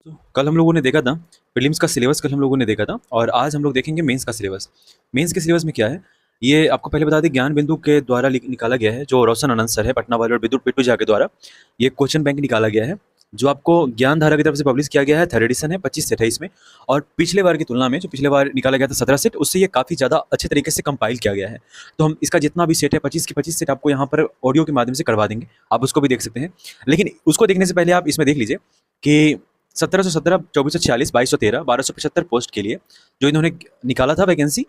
तो कल हम लोगों ने देखा था प्रीलिम्स का सिलेबस कल हम लोगों ने देखा था और आज हम लोग देखेंगे मेंस का सिलेबस। मेंस के सिलेबस में क्या है ये आपको पहले बता दें। ज्ञान बिंदु के द्वारा निकाला गया है, जो रोशन आनंद सर है पटना वाले और विद्युत पिट्टू झा के द्वारा ये क्वेश्चन बैंक निकाला गया है, जो आपको ज्ञान धारा की तरफ से पब्लिश किया गया है। थर्ड एडिशन है 25 से 28 में, और पिछले बार की तुलना में जो पिछले बार निकाला गया था 17 सेट, उससे ये काफ़ी ज़्यादा अच्छे तरीके से कंपाइल किया गया है। तो हम इसका जितना भी सेट है 25 की 25 सेट आपको यहाँ पर ऑडियो के माध्यम से करवा देंगे, आप उसको भी देख सकते हैं। लेकिन उसको देखने से पहले आप इसमें देख लीजिए कि 1717, 2446, 2213, 1275 पोस्ट के लिए जो इन्होंने निकाला था वैकेंसी,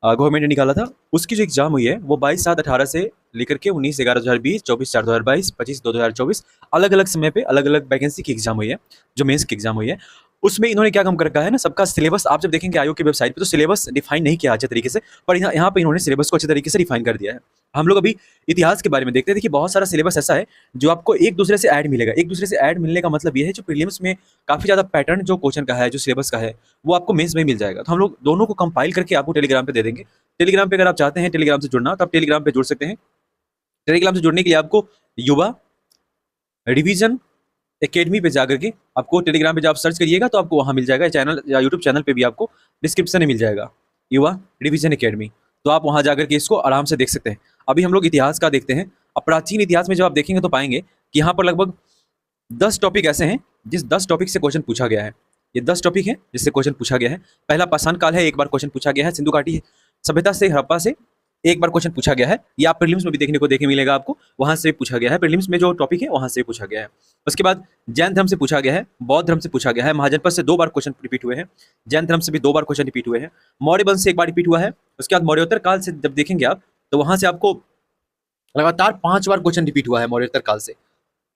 गवर्नमेंट ने निकाला था, उसकी जो एग्जाम हुई है वो 22/7/18 से लेकर के 19/11/2020, 24/4/2022, 25/2/2024 अलग अलग समय पे अलग अलग वैकेंसी की एग्जाम हुई है, जो मेंस की एग्जाम हुई है। उसमें इन्होंने क्या काम कर रखा है ना, सबका सिलेबस आप जब देखेंगे आयोग की वेबसाइट पे तो सिलेबस डिफाइन नहीं किया अच्छे तरीके से, पर यहाँ पे इन्होंने सिलेबस को अच्छे तरीके से डिफाइन कर दिया है। हम लोग अभी इतिहास के बारे में देखते हैं। देखिए बहुत सारा सिलेबस ऐसा है जो आपको एक दूसरे से ऐड मिलेगा। एक दूसरे से ऐड मिलने का मतलब ये है जो प्रीलिम्स में काफ़ी ज़्यादा पैटर्न जो क्वेश्चन का है, जो सिलेबस का है, वो आपको मेंस में मिल जाएगा। तो हम लोग दोनों को कंपाइल करके आपको टेलीग्राम पे दे देंगे। टेलीग्राम पे अगर आप चाहते हैं टेलीग्राम से जुड़ना तो आप टेलीग्राम पे जुड़ सकते हैं। टेलीग्राम से जुड़ने के लिए आपको युवा रिवीजन एकेडमी पे जाकर के आपको टेलीग्राम पे जब आप सर्च करिएगा तो आपको वहाँ मिल जाएगा। चैनल या यूट्यूब चैनल पे भी आपको डिस्क्रिप्शन में मिल जाएगा युवा रिवीजन एकेडमी, तो आप वहाँ जाकर के इसको आराम से देख सकते हैं। अभी हम लोग इतिहास का देखते हैं। अब प्राचीन इतिहास में जब आप देखेंगे तो पाएंगे कि यहाँ पर लगभग 10 टॉपिक ऐसे हैं जिस 10 टॉपिक से क्वेश्चन पूछा गया है। ये 10 टॉपिक हैं जिससे क्वेश्चन पूछा गया है। पहला पाषाण काल है, एक बार क्वेश्चन पूछा गया है। सिंधु घाटी सभ्यता से, हड़प्पा से एक बार क्वेश्चन पूछा गया है। ये आप प्रीलिम्स में भी देखने को मिलेगा आपको, वहां से भी पूछा गया है। प्रीलिम्स में जो टॉपिक है वहां से भी पूछा गया है। उसके बाद जैन धर्म से पूछा गया है, बौद्ध धर्म से पूछा गया है। महाजनपद से 2 बार क्वेश्चन रिपीट हुए हैं। जैन धर्म से भी 2 बार क्वेश्चन रिपीट हुए हैं। मौर्य वंश से 1 बार रिपीट हुआ है। उसके बाद मौर्योत्तर काल से जब देखेंगे आप तो वहां से आपको लगातार 5 बार क्वेश्चन रिपीट हुआ है। मौर्योत्तर काल से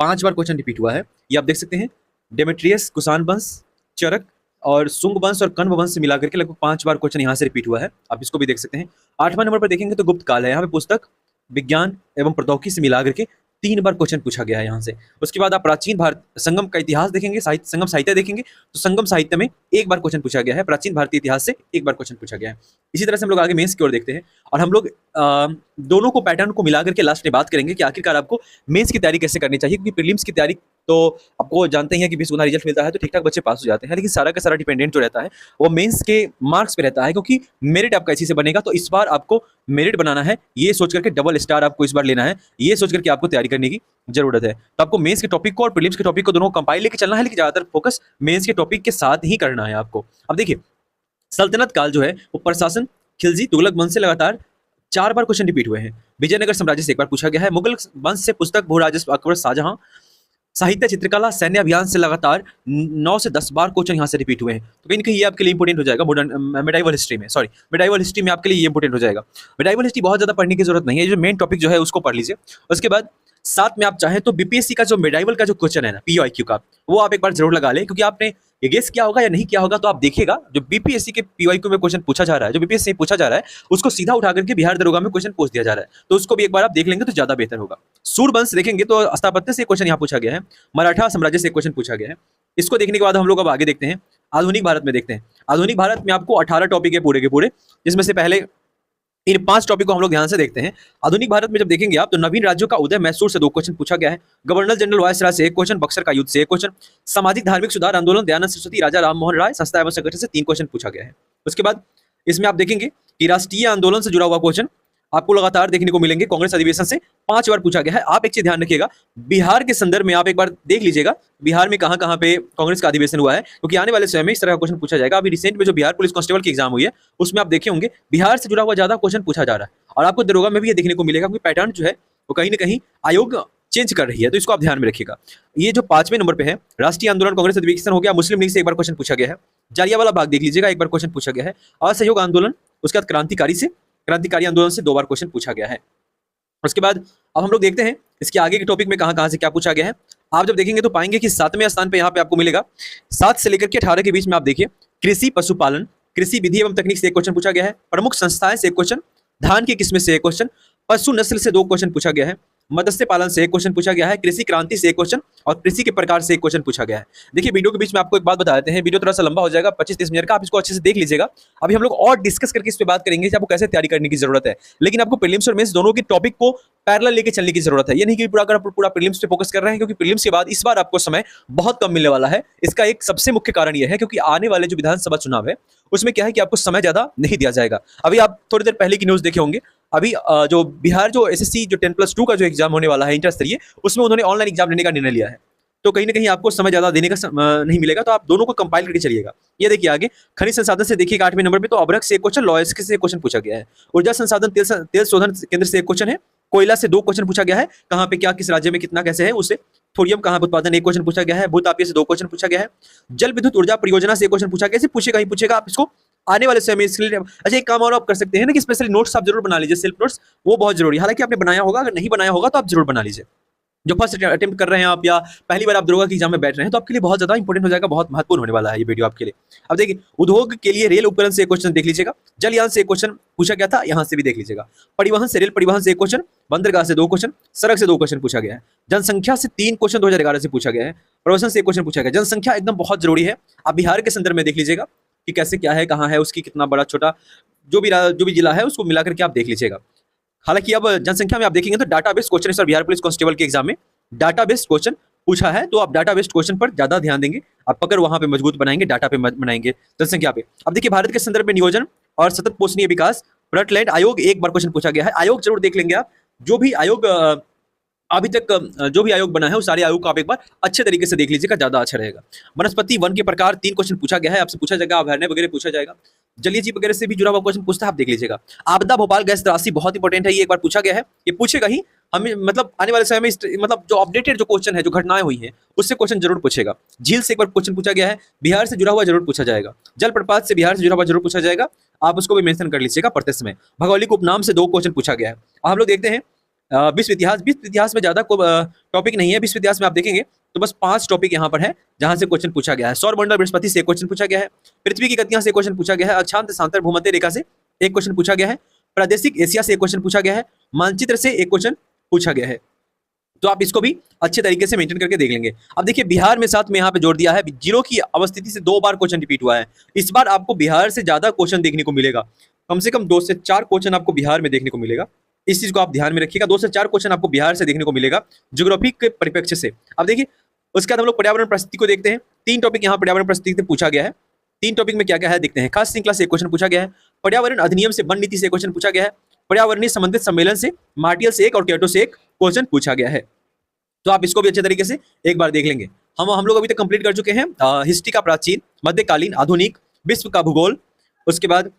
5 बार क्वेश्चन रिपीट हुआ है। ये आप देख सकते हैं। डेमेट्रियस, कुषाण वंश, चरक और शुंग वंश और कण्व वंश से मिलाकर के लगभग 5 बार क्वेश्चन यहाँ से रिपीट हुआ है। आप इसको भी देख सकते हैं। 8वां नंबर पर देखेंगे तो गुप्त काल है। यहाँ पे पुस्तक विज्ञान एवं प्रौद्योगिकी से मिला करके 3 बार क्वेश्चन पूछा गया है यहाँ से। उसके बाद आप प्राचीन भारत संगम का इतिहास देखेंगे, संगम साहित्य देखेंगे तो संगम साहित्य में 1 बार क्वेश्चन पूछा गया है। प्राचीन भारतीय इतिहास से 1 बार क्वेश्चन पूछा गया है। इसी तरह से हम लोग आगे मेंस की ओर देखते हैं और हम लोग दोनों को पैटर्न को मिला करके लास्ट में बात करेंगे कि आखिरकार आपको मेंस की तैयारी कैसे करनी चाहिए, क्योंकि प्रीलिम्स की तैयारी तो आपको जानते ही हैं कि 20 गुना रिजल्ट मिलता है तो ठीक-ठाक बच्चे पास हो जाते हैं, लेकिन सारा का सारा डिपेंडेंट जो रहता है वो मेंस के मार्क्स पे रहता है, क्योंकि मेरिट आपका इसी से बनेगा। तो इस बार आपको मेरिट बनाना है, ये सोच करके डबल स्टार आपको इस बार लेना है, ये सोच करके आपको तैयारी करने की जरूरत है। तो आपको मेंस के टॉपिक को और प्रीलिम्स के टॉपिक को दोनों कंपाइल लेके चलना है, लेकिन ज्यादातर फोकस मेंस के टॉपिक के साथ ही करना है आपको। अब देखिए सल्तनत काल जो है वो प्रशासन खिलजी तुगलक वंश से लगातार 4 बार क्वेश्चन रिपीट हुए हैं। विजयनगर साम्राज्य से 1 बार पूछा गया है। मुगल वंश से पुस्तक भूराजस्व अकबर शाहजहां, साहित्य चित्रकला सैन्य अभियान से लगातार 9 से 10 बार क्वेश्चन यहाँ से रिपीट हुए हैं। तो कहीं ना कहीं ये आपके लिए इंपोर्टेंट हो जाएगा। मॉडर्न मेडाइवल हिस्ट्री में, सॉरी मेडाइवल हिस्ट्री में आपके लिए ये इंपोर्टेंट हो जाएगा। मेडाइवल हिस्ट्री बहुत ज्यादा पढ़ने की जरूरत नहीं है, ये जो मेन टॉपिक जो है उसको पढ़ लीजिए। उसके बाद साथ में आप चाहें तो बीपीएससी का जो मेडाइवल का जो क्वेश्चन है ना पीओआईक्यू का, वो आप एक बार जरूर लगा लें, क्योंकि आपने ये गेस किया होगा या नहीं किया होगा तो आप देखिएगा जो बीपीएससी के पीओआईक्यू में क्वेश्चन पूछा जा रहा है, जो बीपीएससी पूछा जा रहा है उसको सीधा उठा करके बिहार दरोगा में क्वेश्चन पूछ दिया जा रहा है। तो उसको भी एक बार आप देख लेंगे तो ज्यादा बेहतर होगा। सूरवंश देखेंगे तो स्थापत्य से क्वेश्चन यहाँ पूछा गया है। मराठा साम्राज्य से क्वेश्चन पूछा गया है। इसको देखने के बाद हम लोग अब आगे देखते हैं आधुनिक भारत में। देखते हैं आधुनिक भारत में आपको 18 टॉपिक है पूरे के पूरे, जिसमें से पहले इन 5 टॉपिक को हम लोग ध्यान से देखते हैं। आधुनिक भारत में जब देखेंगे आप तो नवीन राज्यों का उदय, मैसूर से 2 क्वेश्चन पूछा गया है। गवर्नर जनरल वायसराय से 1 क्वेश्चन, बक्सर का युद्ध से 1 क्वेश्चन, सामाजिक धार्मिक सुधार आंदोलन, दयानंद सरस्वती, राजा राम मोहन राय, संस्था एवं संगठन से 3 क्वेश्चन पूछा गया है। उसके बाद इसमें आप देखेंगे कि राष्ट्रीय आंदोलन से जुड़ा हुआ क्वेश्चन आपको लगातार देखने को मिलेंगे। कांग्रेस अधिवेशन से 5 बार पूछा गया है। आप एक चीज ध्यान रखिएगा, बिहार के संदर्भ में आप एक बार देख लीजिएगा बिहार में कहां कहां पे कांग्रेस का अधिवेशन हुआ है, क्योंकि आने वाले समय में इस तरह का क्वेश्चन पूछा जाएगा। अभी रिसेंट में जो बिहार पुलिस कांस्टेबल की एग्जाम हुई है उसमें आप देखे होंगे बिहार से जुड़ा हुआ ज्यादा क्वेश्चन पूछा जा रहा है, और आपको दरोगा में भी ये देखने को मिलेगा, क्योंकि पैटर्न जो है वो कहीं ना कहीं आयोग चेंज कर रही है, तो इसको आप ध्यान में रखिएगा। ये जो 5वें नंबर पे है राष्ट्रीय आंदोलन, कांग्रेस अधिवेशन हो गया। मुस्लिम लीग से 1 बार क्वेश्चन पूछा गया है। जालियांवाला बाग देख लीजिएगा, 1 बार क्वेश्चन पूछा गया है। असहयोग आंदोलन, उसके बाद क्रांतिकारी आंदोलन से 2 बार क्वेश्चन पूछा गया है। उसके बाद अब हम लोग देखते हैं इसके आगे के टॉपिक में कहां से क्या पूछा गया है। आप जब देखेंगे तो पाएंगे कि 7वें स्थान पे यहाँ पे आपको मिलेगा 7 से लेकर के 18 के बीच में। आप देखिए कृषि पशुपालन, कृषि विधि एवं तकनीक से 1 क्वेश्चन पूछा गया है। प्रमुख संस्थाएं से 1 क्वेश्चन, धान की किस्में से 1 क्वेश्चन, पशु नस्ल से 2 क्वेश्चन पूछा गया है। मत्स्य पालन से एक क्वेश्चन पूछा गया है, कृषि क्रांति से एक क्वेश्चन और कृषि के प्रकार से एक क्वेश्चन पूछा गया है। देखिए वीडियो के बीच में आपको एक बात बता देते हैं, वीडियो थोड़ा सा लंबा हो जाएगा 25-30 मिनट का, आप इसको अच्छे से देख लीजिएगा। अभी हम लोग और डिस्कस करके इस पे बात करेंगे कि आपको कैसे तैयारी करने की जरूरत है, लेकिन आपको प्रीलिम्स और मेंस दोनों की टॉपिक को पैरेलल लेके चलने की जरूरत है। ये नहीं कि पूरा प्रीलिम्स पे फोकस कर रहे हैं, क्योंकि प्रीलिम्स के बाद इस बार आपको समय बहुत कम मिलने वाला है। इसका एक सबसे मुख्य कारण यह है क्योंकि आने वाले जो विधानसभा चुनाव है उसमें क्या है कि आपको समय ज्यादा नहीं दिया जाएगा। अभी आप थोड़ी देर पहले की न्यूज देखे होंगे, अभी जो बिहार जो एसएससी जो 10+2 का जो एग्जाम होने वाला है इंटर स्तरीय, उसमें उन्होंने ऑनलाइन एग्जाम लेने का निर्णय लिया है। तो कहीं ना कहीं आपको समय ज्यादा देने का नहीं मिलेगा, तो आप दोनों को कंपाइल करके चलिएगा। ये देखिए आगे खनिज संसाधन से देखिएगा 8वें नंबर पे, तो अभ्रक से एक क्वेश्चन, लॉयस्की से एक क्वेश्चन पूछा गया है। ऊर्जा संसाधन तेल शोधन केंद्र से एक क्वेश्चन है। कोयला से 2 क्वेश्चन पूछा गया है, कहाँ पे क्या किस राज्य में कितना कैसे है उससे। थोरियम कहाँ पे उत्पादन, एक क्वेश्चन पूछा गया है। भूतापीय से 2 क्वेश्चन पूछा गया है। जल विद्युत ऊर्जा परियोजना से एक क्वेश्चन पूछा गया। ऐसे पूछेगा ही पूछेगा, आप इसको आने वाले समय में इसके लिए अच्छा एक काम और आप कर सकते हैं ना कि स्पेशली नोट्स आप जरूर बना लीजिए, सेल्फ नोट्स, वो बहुत जरूरी है। हालांकि आपने बनाया होगा, अगर नहीं बनाया होगा तो आप जरूर बना लीजिए। जो फर्स्ट अटेम्प्ट कर रहे हैं आप या पहली बार आप दरोगा की एग्जाम में बैठ रहे हैं, तो आपके लिए बहुत ज्यादा इंपॉर्टेंट हो जाएगा, बहुत महत्वपूर्ण होने वाला है ये वीडियो आपके लिए। अब देखिए उद्योग के लिए रेल उपकरण से एक क्वेश्चन देख लीजिएगा। जलयान से एक क्वेश्चन पूछा गया था, यहां से भी देख लीजिएगा। परिवहन से, रेल परिवहन से एक क्वेश्चन, बंदरगाह से 2 क्वेश्चन, सड़क से 2 क्वेश्चन पूछा गया है। जनसंख्या से 3 क्वेश्चन 2011 से पूछा गया है। प्रवसन से एक क्वेश्चन पूछा गया। जनसंख्या एकदम बहुत जरूरी है, आप बिहार के संदर्भ में देख लीजिएगा कि कैसे क्या है, कहाँ है, उसकी कितना बड़ा छोटा जो भी जिला है उसको मिलाकर के आप देख लीजिएगा। हालांकि अब जनसंख्या में आप देखेंगे तो database question sir Bihar police constable के एग्जाम में डाटा बेस्ड क्वेश्चन पूछा है, तो आप डाटा बेस्ड क्वेश्चन पर ज्यादा ध्यान देंगे, आप पकड़ वहां पे मजबूत बनाएंगे, डाटा पे बनाएंगे जनसंख्या पे। अब देखिए भारत के संदर्भ में नियोजन और सतत पोषणीय विकास ब्रटलैंड आयोग एक बार क्वेश्चन पूछा गया है। आयोग जरूर देख लेंगे आप, जो भी आयोग अभी तक जो भी आयोग बना है उस सारे आयोग को आप एक बार अच्छे तरीके से देख लीजिएगा, ज्यादा अच्छा रहेगा। वनस्पति वन के प्रकार 3 क्वेश्चन पूछा गया है, आपसे पूछा जाएगा, अभयारण्य वगैरह पूछा जाएगा, जलीय जीव वगैरह से भी जुड़ा हुआ क्वेश्चन पूछता है, आप देख लीजिएगा। आपदा भोपाल गैस त्रासदी बहुत इंपॉर्टेंट है, ये एक बार पूछा गया है, ये पूछेगा ही हमें, मतलब आने वाले समय में मतलब जो अपडेटेड जो क्वेश्चन है, जो घटनाएं हुई हैं उससे क्वेश्चन जरूर पूछेगा। झील से एक बार क्वेश्चन पूछा गया है, बिहार से जुड़ा हुआ जरूर पूछा जाएगा। जल प्रपात से बिहार से जुड़ा हुआ जरूर पूछा जाएगा, आप उसको भी मेंशन कर लीजिएगा पढ़ते समय। भौगोलिक उपनाम से 2 क्वेश्चन पूछा गया है। हम लोग देखते हैं विश्व इतिहास में ज्यादा टॉपिक नहीं है। विश्व इतिहास में आप देखेंगे तो बस 5 टॉपिक यहाँ पर है जहां से क्वेश्चन पूछा गया है। सौर मंडल बृहस्पति से एक क्वेश्चन पूछा गया है। पृथ्वी की गतियां से क्वेश्चन पूछा गया है। अक्षांत शांतर भूमध्य रेखा से एक क्वेश्चन पूछा गया है। प्रादेशिक एशिया से एक क्वेश्चन पूछा गया है। मानचित्र से एक क्वेश्चन पूछा गया है। तो आप इसको भी अच्छे तरीके से मेंटेन करके देख लेंगे। अब देखिए बिहार में साथ में यहाँ पे जोड़ दिया है, जीरो की अवस्थिति से 2 बार क्वेश्चन रिपीट हुआ है। इस बार आपको बिहार से ज्यादा क्वेश्चन देखने को मिलेगा, कम से कम 2 से 4 क्वेश्चन आपको बिहार में देखने को मिलेगा। इस चीज को आप ध्यान में रखिएगा, 2 से 4 क्वेश्चन आपको बिहार से देखने को मिलेगा ज्योग्राफी के परिप्रेक्ष्य से। अब देखिए उसके बाद हम लोग पर्यावरण परिस्थिति को देखते हैं। 3 टॉपिक यहाँ पर्यावरण परिस्थिति से पूछा गया है। 3 टॉपिक में क्या क्या है देखते हैं। खास श्रृंखला से एक क्वेश्चन पूछा गया है। पर्यावरण अधिनियम से वन नीति से क्वेश्चन पूछा गया है। पर्यावरणीय संबंधित सम्मेलन से मार्टियल से एक और क्योटो से एक क्वेश्चन पूछा गया है। तो आप इसको भी अच्छे तरीके से एक बार देख लेंगे। हम लोग अभी तक कंप्लीट कर चुके हैं हिस्ट्री का प्राचीन, मध्यकालीन, आधुनिक, विश्व का भूगोल, उसके बाद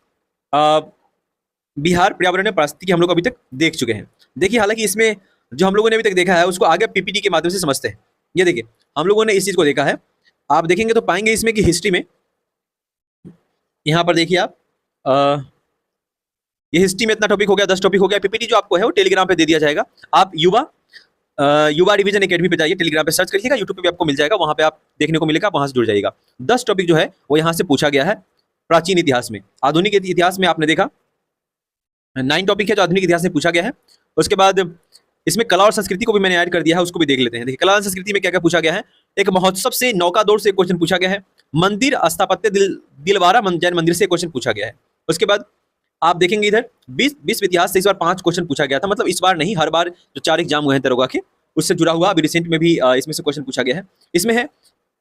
बिहार पर्यावरण पारिस्थितिकी हम लोग अभी तक देख चुके हैं। देखिए हालांकि इसमें जो हम लोगों ने अभी तक देखा है उसको आगे पीपीटी के माध्यम से समझते हैं। ये देखिए हम लोगों ने इस चीज को देखा है, आप देखेंगे तो पाएंगे इसमें कि हिस्ट्री में यहाँ पर देखिए आप ये हिस्ट्री में इतना टॉपिक हो गया, 10 टॉपिक हो गया। पीपीटी जो आपको है वो टेलीग्राम पे दे दिया जाएगा। आप युवा डिवीजन एकेडमी पे जाइए, टेलीग्राम पे सर्च करिएगा, यूट्यूब पे भी आपको मिल जाएगा, वहां पे आप देखने को मिलेगा, वहां से जुड़ जाइएगा। 10 टॉपिक जो है वो यहाँ से पूछा गया है प्राचीन इतिहास में। आधुनिक इतिहास में आपने देखा 9 टॉपिक है जो आधुनिक इतिहास से पूछा गया है। उसके बाद इसमें कला और संस्कृति को भी मैंने ऐड कर दिया है, उसको भी देख लेते हैं। देखिए कला और संस्कृति में क्या क्या पूछा गया है। एक महोत्सव से नौका दौड़ से एक क्वेश्चन पूछा गया है। मंदिर स्थापत्य दिलवारा जैन मंदिर से क्वेश्चन पूछा गया है। उसके बाद आप देखेंगे इधर विश्व इतिहास से इस बार 5 क्वेश्चन पूछा गया था, मतलब इस बार नहीं, हर बार जो 4 एग्जाम हुए हैं दरोगा के उससे जुड़ा हुआ अभी रिसेंट में भी इसमें से क्वेश्चन पूछा गया है। इसमें है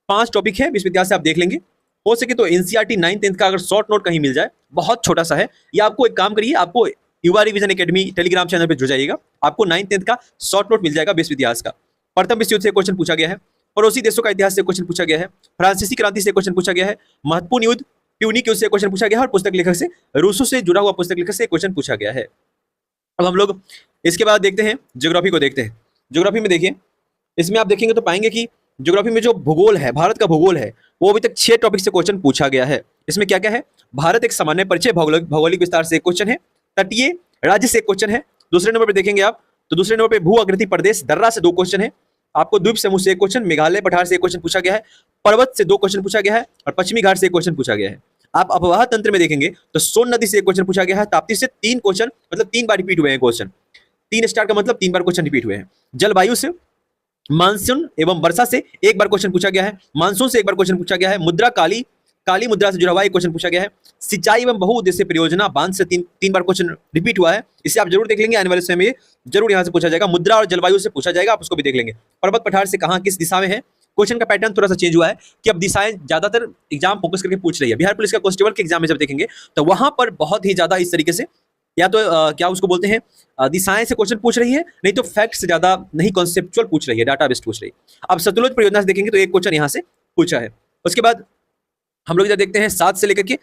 5 टॉपिक है विश्व इतिहास से, आप देख लेंगे। हो सके तो एनसीईआरटी 9th 10th का अगर शॉर्ट नोट कहीं मिल जाए, बहुत छोटा सा है, या आपको एक काम करिए, आपको युवा रिवीजन एकेडमी टेलीग्राम चैनल पे जुड़ जाइएगा, आपको 9th 10th का शॉर्ट नोट मिल जाएगा विश्व इतिहास का। प्रथम विश्व युद्ध से क्वेश्चन पूछा गया है। पड़ोसी देशों का इतिहास से क्वेश्चन पूछा गया है। फ्रांसीसी क्रांति से क्वेश्न पूछा गया है। महत्वपूर्ण युद्ध प्यूनिक युद्ध से क्वेश्चन पूछा गया है। और पुस्तक लेखक से, रूसों से जुड़ा हुआ पुस्तक लेखक से क्वेश्चन पूछा गया है। अब हम लोग इसके बाद देखते हैं ज्योग्राफी को देखते हैं। ज्योग्राफी में देखिए इसमें आप देखेंगे तो पाएंगे कि ज्योग्राफी में जो भूगोल है, भारत का भूगोल है, वो अभी तक 6 टॉपिक से क्वेश्चन पूछा गया है। इसमें क्या क्या है। भारत एक सामान्य परिचय, भौगोलिक विस्तार से एक क्वेश्चन है। तटीय राज्य से एक क्वेश्चन है। दूसरे नंबर पर देखेंगे आप तो दूसरे नंबर पे भू आकृति प्रदेश दर्रा से 2 क्वेश्चन है। आपको द्वीप समूह से एक क्वेश्चन, मेघालय पठार से एक क्वेश्चन पूछा गया है। पर्वत से 2 क्वेश्चन पूछा गया है और पश्चिमी घाट से एक क्वेश्चन पूछा गया है। आप अपवाह तंत्र में देखेंगे तो सोन नदी से एक क्वेश्चन पूछा गया है। ताप्ती से 3 क्वेश्चन, मतलब 3 बार रिपीट हुए हैं क्वेश्चन। 3 स्टार का मतलब 3 बार क्वेश्चन रिपीट हुए हैं। जलवायु से, मानसून एवं वर्षा से एक बार क्वेश्चन पूछा गया है, मानसून से एक बार क्वेश्चन पूछा गया है, मुद्रा काली काली मुद्रा से जुड़ा हुआ एक क्वेश्चन पूछा गया है, सिंचाई एवं बहुउद्देशीय परियोजना बांध से तीन बार क्वेश्चन रिपीट हुआ है। इसे आप जरूर देख लेंगे, आने वाले समय में जरूर यहां से पूछा जाएगा। मुद्रा और जलवायु से पूछा जाएगा, आप उसको भी देख लेंगे। पर्वत पठार से कहां किस दिशा में है, क्वेश्चन का पैटर्न थोड़ा सा चेंज हुआ है कि अब दिशाएं ज्यादातर एग्जाम फोकस करके पूछ रही है। बिहार पुलिस का कांस्टेबल के एग्जाम में जब देखेंगे तो वहां पर बहुत ही ज्यादा इस तरीके से या तो क्या उसको बोलते हैं दिशाएं से क्वेश्चन पूछ रही है, नहीं तो फैक्ट से ज्यादा नहीं कॉन्सेप्चुअल पूछ रही है, डाटा बेस्ड पूछ रही है। अब सतलुज परियोजना से देखेंगे तो एक क्वेश्चन यहां से पूछा है। उसके बाद हम लोग इधर देखते हैं 7 से लेकर के,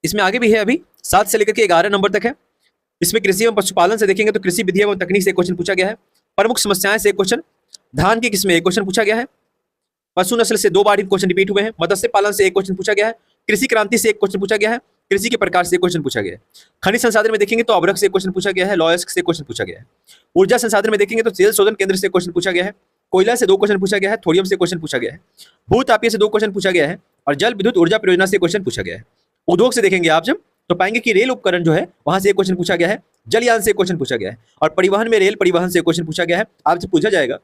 इसमें आगे भी है अभी 7 से लेकर के 11 नंबर तक है। इसमें कृषि एवं पशुपालन से देखेंगे तो कृषि विधि एवं तकनीक से एक क्वेश्चन पूछा गया है, प्रमुख समस्याएं से एक क्वेश्चन, धान की किस्में एक क्वेश्चन पूछा गया है, पशु नस्ल से 2 बार क्वेश्चन रिपीट हुए हैं, मत्स्य पालन से एक क्वेश्चन पूछा गया है, कृषि क्रांति से एक क्वेश्चन पूछा गया है, कृषि के प्रकार से एक क्वेश्चन पूछा गया है। खनिज संसाधन में देखेंगे तो अवरक से एक क्वेश्चन पूछा गया है, लॉयस्क से क्वेश्चन पूछा गया है। ऊर्जा संसाधन में देखेंगे तो तेल शोधन केंद्र से क्वेश्चन पूछा गया है, कोयला से 2 क्वेश्चन पूछा गया है, थोरियम से क्वेश्चन पूछा गया है, भूतापीय से 2 क्वेश्चन पूछा गया है और जल विद्युत ऊर्जा परियोजना से क्वेश्चन पूछा गया है। उद्योग से देखेंगे आप जब तो पाएंगे कि रेल उपकरण जो है वहां से एक क्वेश्चन पूछा गया है, जलयान से क्वेश्चन पूछा गया है और परिवहन में रेल परिवहन से क्वेश्चन पूछा गया है। आपसे पूछा जाएगा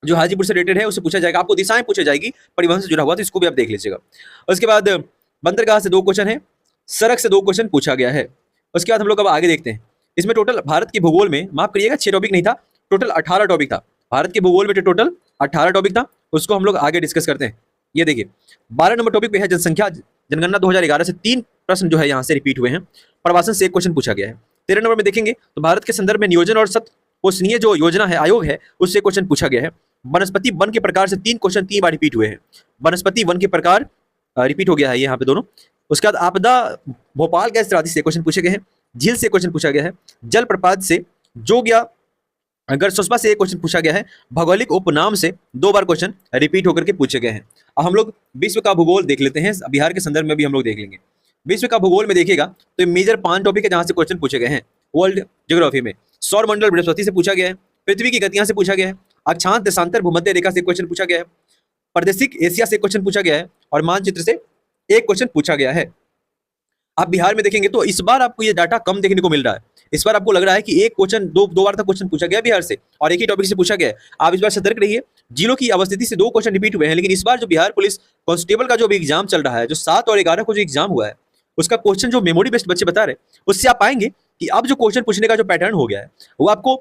जो हाजीपुर से रिलेटेड है उससे पूछा जाएगा, आपको दिशाएं पूछी जाएगी परिवहन से जुड़ा हुआ, तो इसको भी आप देख लीजिएगा। उसके बाद बंदरगाह से 2 क्वेश्चन है, सड़क से 2 क्वेश्चन पूछा गया है। उसके बाद हम लोग अब आगे देखते हैं। इसमें टोटल भारत के भूगोल में, माफ करिएगा 6 टॉपिक नहीं था, टोटल 18 टॉपिक था। भारत के भूगोल में टोटल 18 टॉपिक था, उसको हम लोग आगे डिस्कस करते हैं। ये देखिए 12 नंबर टॉपिक पे है जनसंख्या जनगणना 2011 से 3 प्रश्न जो है यहाँ से रिपीट हुए हैं, प्रवासन से एक क्वेश्चन पूछा गया है। 13 नंबर में देखेंगे तो भारत के संदर्भ में नियोजन और सत पोषणीय जो योजना है आयोग है उससे क्वेश्चन पूछा गया है। वनस्पति वन के प्रकार से 3 क्वेश्चन 3 बार रिपीट हुए हैं, वनस्पति वन के प्रकार रिपीट हो गया है यहाँ पे दोनों। उसके बाद आपदा भोपाल गैस त्रादी से क्वेश्चन पूछे गए हैं, झील से क्वेश्चन पूछा गया है, जल प्रपात से जोग्या अगर सुषमा से एक क्वेश्चन पूछा गया है, भौगोलिक उपनाम से 2 बार क्वेश्चन रिपीट होकर के पूछे गए हैं। अब हम लोग विश्व का भूगोल देख लेते हैं, बिहार के संदर्भ में भी हम लोग देख लेंगे। विश्व का भूगोल में देखिएगा तो मेजर 5 टॉपिक है जहां से क्वेश्चन पूछे गए हैं। वर्ल्ड ज्योग्राफी में सौर मंडल बृहस्पति से पूछा गया है, पृथ्वी की गतियां से पूछा गया है, अक्षांश देशांतर भूमध्य रेखा से क्वेश्चन पूछा गया है, प्रादेशिक एशिया से क्वेश्चन पूछा गया है और मानचित्र से एक क्वेश्चन पूछा गया है। आप बिहार में देखेंगे तो इस बार आपको ये डाटा कम देखने को मिल रहा है। इस बार आपको लग रहा है कि एक क्वेश्चन दो बार तक क्वेश्चन पूछा गया बिहार से और एक ही टॉपिक से पूछा गया है। आप इस बार सतर्क रहिए, जिलों की अवस्थिति से 2 क्वेश्चन रिपीट हुए हैं, लेकिन इस बार जो बिहार पुलिस कांस्टेबल का जो भी एग्जाम चल रहा है, जो 7 और 11 को जो एग्जाम हुआ है उसका क्वेश्चन जो मेमोरी बेस्ड बच्चे बता रहे हैं उससे आप पाएंगे कि अब जो क्वेश्चन पूछने का जो पैटर्न हो गया है वो आपको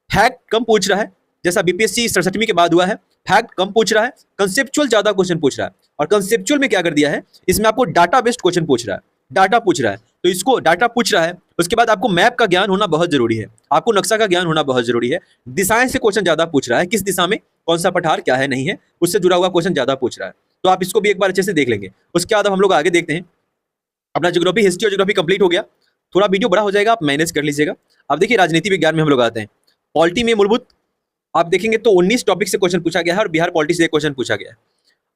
फैक्ट कम पूछ रहा है, जैसा बीपीएससी 67वीं के बाद हुआ है। फैक्ट कम पूछ रहा है, कंसेप्चुअल ज्यादा क्वेश्चन पूछ रहा है और कंसेप्चुअल में क्या कर दिया है, इसमें आपको डाटा बेस्ड क्वेश्चन पूछ रहा है, डाटा पूछ रहा है। तो इसको डाटा पूछ रहा है, उसके बाद आपको मैप का ज्ञान होना बहुत जरूरी है, आपको नक्शा का ज्ञान होना बहुत जरूरी है। दिशाएं से क्वेश्चन ज्यादा पूछ रहा है, किस दिशा में कौन सा पठार क्या है नहीं है उससे जुड़ा हुआ क्वेश्चन ज्यादा पूछ रहा है, तो आप इसको भी एक बार अच्छे से देख लेंगे। उसके बाद हम लोग आगे देखते हैं। अपना ज्योग्राफी, हिस्ट्री और ज्योग्राफी कंप्लीट हो गया, थोड़ा वीडियो बड़ा हो जाएगा, आप मैनेज कर लीजिएगा। अब देखिए राजनीति विज्ञान में हम लोग आते हैं। पॉलिटी में मूलभूत आप देखेंगे तो 19 टॉपिक से क्वेश्चन पूछा गया है और बिहार पॉलिटी से एक क्वेश्चन पूछा गया है।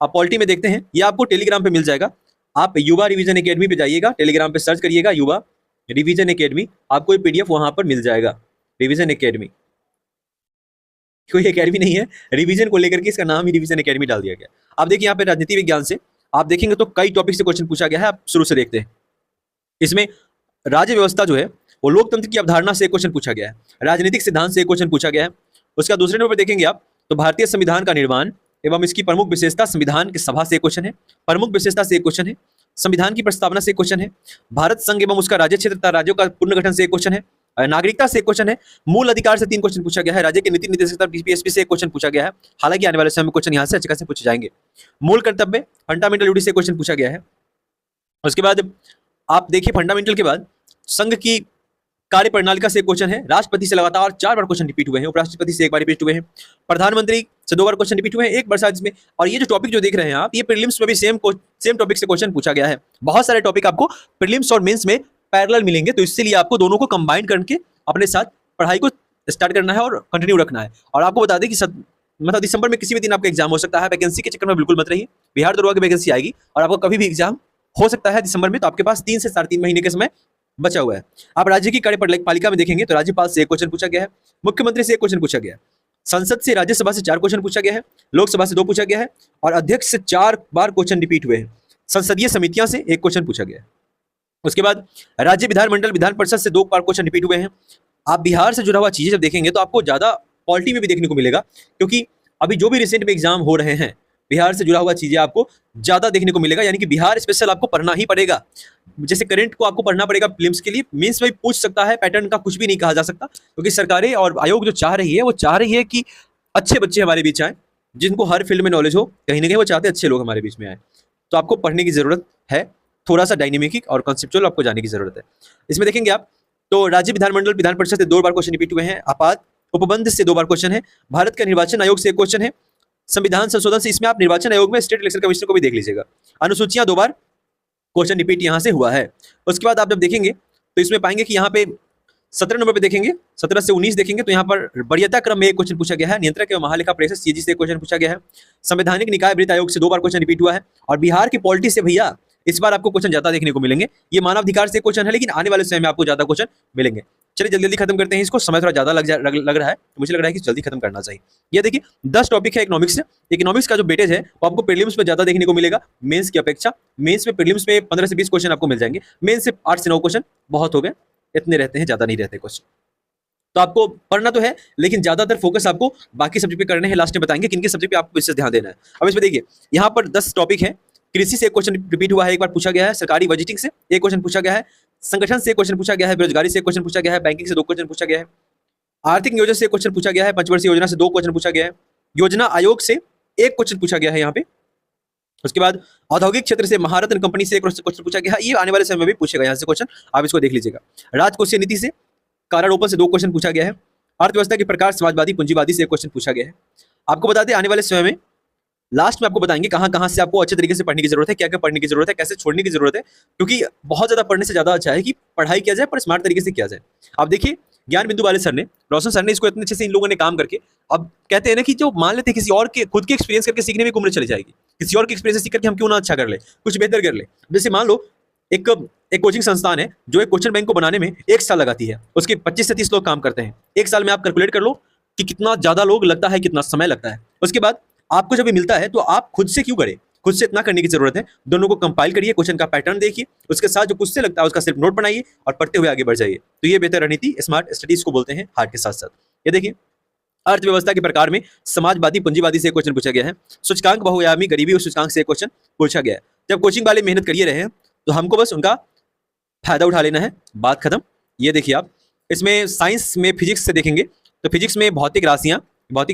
आप पॉलिटी में देखते हैं, ये आपको टेलीग्राम पे मिल जाएगा, आप युवा रिवीजन एकेडमी पे जाइएगा, टेलीग्राम पे सर्च करिएगा युवा रिवीजन एकेडमी, आपको पीडीएफ वहां पर मिल जाएगा। रिवीजन एकेडमी कोई एकेडमी नहीं है, रिवीजन को लेकर के इसका नाम ही रिवीजन एकेडमी डाल दिया गया। आप देखिए यहाँ पे राजनीति विज्ञान से आप देखेंगे तो कई टॉपिक से क्वेश्चन पूछा गया है। आप शुरू से देखते हैं, इसमें राज्य व्यवस्था जो है वो लोकतंत्र की अवधारणा से एक क्वेश्चन पूछा गया है, राजनीतिक सिद्धांत से एक क्वेश्चन पूछा गया है। उसका दूसरे नंबर पर देखेंगे आप तो भारतीय संविधान का निर्माण एवं इसकी प्रमुख विशेषता, संविधान की सभा से एक क्वेश्चन है, प्रमुख विशेषता से एक क्वेश्चन है, संविधान की प्रस्तावना से एक क्वेश्चन है, भारत संघ एवं उसका राज्य क्षेत्र तथा राज्यों का पुनर्गठन से एक क्वेश्चन है, नागरिकता से एक क्वेश्चन है, मूल अधिकार से 3 क्वेश्चन पूछा गया है, राज्य के नीति निर्देशक बीपीएसपी से एक क्वेश्चन पूछा गया है। हालांकि आने वाले समय में क्वेश्चन यहाँ से अच्छे खासे पूछे जाएंगे। मूल कर्तव्य, फंडामेंटल ड्यूटी से क्वेश्चन पूछा गया है। उसके बाद आप देखिए फंडामेंटल के बाद संघ की कार्य प्रणालिका से एक क्वेश्चन है, राष्ट्रपति से लगातार 4 बार क्वेश्चन रिपीट हुए हैं, उपराष्ट्रपति से 1 बार रिपीट हुए हैं, प्रधानमंत्री से 2 बार क्वेश्चन रिपीट हुए हैं, 1 बार शायद इसमें। और ये जो टॉपिक जो देख रहे हैं आप, ये प्रीलिम्स में भी सेम टॉपिक से क्वेश्चन पूछा गया है। बहुत सारे टॉपिक आपको प्रीलिम्स और मेंस में पैरेलल मिलेंगे, तो इसलिए आपको दोनों को कंबाइन करके अपने साथ पढ़ाई को स्टार्ट करना है और कंटिन्यू रखना है। और आपको बता दें कि मतलब दिसंबर में किसी भी दिन आपका एग्जाम हो सकता है, वैकेंसी के चक्कर में बिल्कुल मत रहिए। बिहार दरोगा की वैकेंसी आएगी और आपको कभी भी एग्जाम हो सकता है दिसंबर में, तो आपके पास 3 से 3.5 महीने के समय बचा हुआ है। आप राज्य की कार्यपालिका में देखेंगे तो राज्यपाल से एक क्वेश्चन पूछा गया है, मुख्यमंत्री से एक क्वेश्चन पूछा गया है, संसद से राज्यसभा से 4 क्वेश्चन पूछा गया है, लोकसभा से 2 पूछा गया है और अध्यक्ष से 4 बार क्वेश्चन रिपीट हुए हैं। संसदीय समितियां से 1 क्वेश्चन पूछा गया है। उसके बाद राज्य विधानमंडल विधान परिषद से 2 बार क्वेश्चन रिपीट हुए हैं। आप बिहार से जुड़ा हुआ चीजें जब देखेंगे तो आपको ज्यादा पॉलिटी में भी देखने को मिलेगा, क्योंकि अभी जो भी रिसेंट में एग्जाम हो रहे हैं बिहार से जुड़ा हुआ चीजें आपको ज्यादा देखने को मिलेगा, यानी कि बिहार स्पेशल आपको पढ़ना ही पड़ेगा। जैसे करंट को आपको पढ़ना पड़ेगा प्रीलिम्स के लिए, मेंस में पूछ सकता है, पैटर्न का कुछ भी नहीं कहा जा सकता, क्योंकि सरकारें और आयोग जो चाह रही है वो चाह रही है कि अच्छे बच्चे हमारे बीच आए, जिनको हर फील्ड में नॉलेज हो, कहीं ना कहीं वो चाहते हैं अच्छे लोग हमारे बीच में आए। तो आपको पढ़ने की जरूरत है, थोड़ा सा डायनेमिक और कॉन्सेप्चुअल आपको जाने की जरूरत है। इसमें देखेंगे आप तो राज्य विधानमंडल विधान परिषद से 2 बार क्वेश्चन रिपीट हुए हैं, आपात उपबंध से 2 बार क्वेश्चन है, भारत का निर्वाचन आयोग से 1 क्वेश्चन है, संविधान संशोधन से, इसमें आप निर्वाचन आयोग में स्टेट इलेक्शन कमीशन को भी देख लीजिएगा। अनुसूचियां 2 बार क्वेश्चन रिपीट यहां से हुआ है। उसके बाद आप जब देखेंगे तो इसमें पाएंगे कि यहाँ पे 17 नंबर पे देखेंगे, 17 से 19 देखेंगे तो यहाँ पर वरीयता क्रम में 1 क्वेश्चन पूछा गया है, नियंत्रक एवं महालेखा परीक्षक सीएजी से 1 क्वेश्चन पूछा गया है, संवैधानिक निकाय वित्त आयोग से 2 बार क्वेश्चन रिपीट हुआ है, और बिहार की पॉलिटी से भैया इस बार आपको क्वेश्चन ज्यादा देखने को मिलेंगे। ये मानवाधिकार से क्वेश्चन है, लेकिन आने वाले समय में आपको ज्यादा क्वेश्चन मिलेंगे। चलिए जल्दी जल्दी खत्म करते हैं इसको, समय थोड़ा ज्यादा लग रहा है, तो मुझे लग रहा है कि जल्दी खत्म करना चाहिए। ये देखिए 10 टॉपिक है इकोनॉमिक्स से। इकोनॉमिक्स का जो वेटेज है वो आपको प्रीलिम्स में ज्यादा देखने को मिलेगा मेंस की अपेक्षा। मेंस में प्रीलिम्स में 15 से 20 क्वेश्चन आपको मिल जाएंगे, मेंस से 8 से 9 क्वेश्चन बहुत हो गए, इतने रहते हैं, ज्यादा नहीं रहते क्वेश्चन। तो आपको पढ़ना तो है, लेकिन ज्यादातर फोकस आपको बाकी सब्जेक्ट पे करने हैं। लास्ट में बताएंगे किन किन सब्जेक्ट पे आपको विशेष ध्यान देना है। अब इसमें देखिए यहाँ पर 10 टॉपिक है। कृषि से 1 क्वेश्चन रिपीट हुआ है, एक बार पूछा गया है, सरकारी बजटिंग से 1 क्वेश्चन पूछा गया है, संगठन से 1 क्वेश्चन पूछा गया है, बेरोजगारी से 1 क्वेश्चन पूछा गया है, बैंकिंग से 2 क्वेश्चन पूछा गया है, आर्थिक नियोजन से 1 क्वेश्चन पूछा गया है, पंचवर्षीय योजना से 2 क्वेश्चन पूछा गया है, योजना आयोग से 1 क्वेश्चन पूछा गया है यहाँ पे। उसके बाद औद्योगिक क्षेत्र से महारत्न कंपनी से 1 क्वेश्चन पूछा गया है, ये आने वाले समय में भी पूछेगा यहाँ से क्वेश्चन, आप इसको देख लीजिएगा। राजकोषीय नीति से कारारोपण से 2 क्वेश्चन पूछा गया है, अर्थव्यवस्था के प्रकार समाजवादी पूंजीवादी से 1 क्वेश्चन पूछा गया है। आपको बता दें आने वाले समय में लास्ट में आपको बताएंगे कहाँ से आपको अच्छे तरीके से पढ़ने की जरूरत है, क्या क्या पढ़ने की जरूरत है, कैसे छोड़ने की जरूरत है, क्योंकि बहुत ज्यादा पढ़ने से ज्यादा अच्छा है कि पढ़ाई किया जाए पर स्मार्ट तरीके से किया जाए। आप देखिए ज्ञान बिंदु वाले सर ने, रोशन सर ने, इसको इतने अच्छे से इन लोगों ने काम करके, अब कहते हैं ना कि जो मान लेते हैं किसी और के खुद के एक्सपीरियंस करके सीखने में उम्र चली जाएगी, किसी और के एक्सपीरियंस से सीख करके हम क्यों ना अच्छा कर ले, कुछ बेहतर कर ले। जैसे मान लो एक कोचिंग संस्थान है जो एक क्वेश्चन बैंक को बनाने में 1 साल लगाती है, उसके 25 से 30 लोग काम करते हैं। 1 साल में आप कैलकुलेट कर लो कि कितना ज्यादा लोग लगता है, कितना समय लगता है। उसके बाद आपको जब ये मिलता है तो आप खुद से क्यों करें, खुद से इतना करने की जरूरत है। दोनों को कंपाइल करिए, क्वेश्चन का पैटर्न देखिए, उसके साथ जो खुद से लगता है उसका सिर्फ नोट बनाइए और पढ़ते हुए आगे बढ़ जाइए। तो ये बेहतर रणनीति स्मार्ट स्टडीज को बोलते हैं, हार्ड के साथ साथ। ये देखिए अर्थव्यवस्था के प्रकार में समाजवादी पूंजीवादी से 1 क्वेश्चन पूछा गया है, सूचकांक बहुआयामी गरीबी और सूचकांक से 1 क्वेश्चन पूछा गया है। जब कोचिंग वाले मेहनत करिए रहे हैं तो हमको बस उनका फायदा उठा लेना है, बात खत्म। ये देखिए आप इसमें साइंस में फिजिक्स से देखेंगे तो फिजिक्स में भौतिक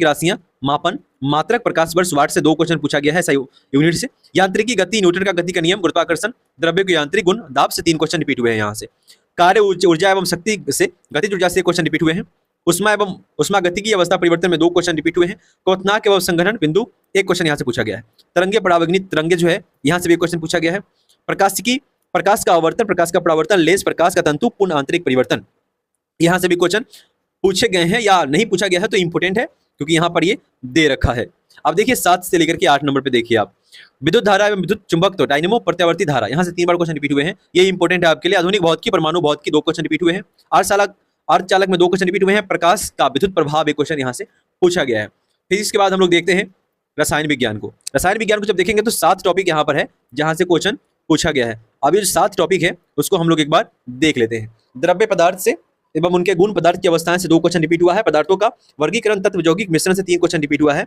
राशियां, मापन, मात्रक, प्रकाश वर्ष, वाट से 2 क्वेश्चन पूछा गया है यूनिट से। यांत्रिकी, गति, न्यूटन का गति का नियम, गुरुत्वाकर्षण, द्रव्य के यांत्रिक गुण, दाब से 3 क्वेश्चन रिपीट हुए हैं यहाँ से। कार्य ऊर्जा एवं शक्ति से, गतिज ऊर्जा से 1 क्वेश्चन रिपीट हुए हैं। उष्मा गति की अवस्था परिवर्तन में 2 क्वेश्चन रिपीट हुए हैं। क्वथनांक एवं संघनन बिंदु 1 क्वेश्चन यहाँ से पूछा गया है। तरंगे परावैगनिक तरंगे जो है यहाँ से भी 1 क्वेश्चन पूछा गया है। प्रकाशिकी, प्रकाश का आवर्तन, प्रकाश का परावर्तन, लेंस, प्रकाश का तंतु, पूर्ण आंतरिक परिवर्तन, यहाँ से भी क्वेश्चन पूछे गए हैं या नहीं पूछा गया है तो इंपोर्टेंट है क्योंकि यहाँ पर ये दे रखा है। अब देखिए 7 से लेकर के 8 नंबर पे देखिए आप विद्युत धारा एवं विद्युत चुंबकत्व, डायनेमो, प्रत्यावर्ती धारा, यहाँ से 3 बार क्वेश्चन रिपीट हुए हैं, ये इंपोर्टेंट है आपके लिए। आधुनिक भौतिकी, परमाणु भौतिकी 2 क्वेश्चन रिपीट हुए हैं। अर्धचालक में 2 क्वेश्चन रिपीट हुए हैं। प्रकाश का विद्युत प्रभाव 1 क्वेश्चन यहाँ से पूछा गया है। फिर इसके बाद हम लोग देखते हैं रसायन विज्ञान को। रसायन विज्ञान को जब देखेंगे तो 7 टॉपिक यहाँ पर है जहाँ से क्वेश्चन पूछा गया है। अब ये जो 7 टॉपिक है उसको हम लोग एक बार देख लेते हैं। द्रव्य पदार्थ से एवं उनके गुण, पदार्थ की अवस्थाएं से 2 क्वेश्चन रिपीट हुआ है। पदार्थों का वर्गीकरण, तत्व, यौगिक मिश्रण से 3 क्वेश्चन रिपीट हुआ है।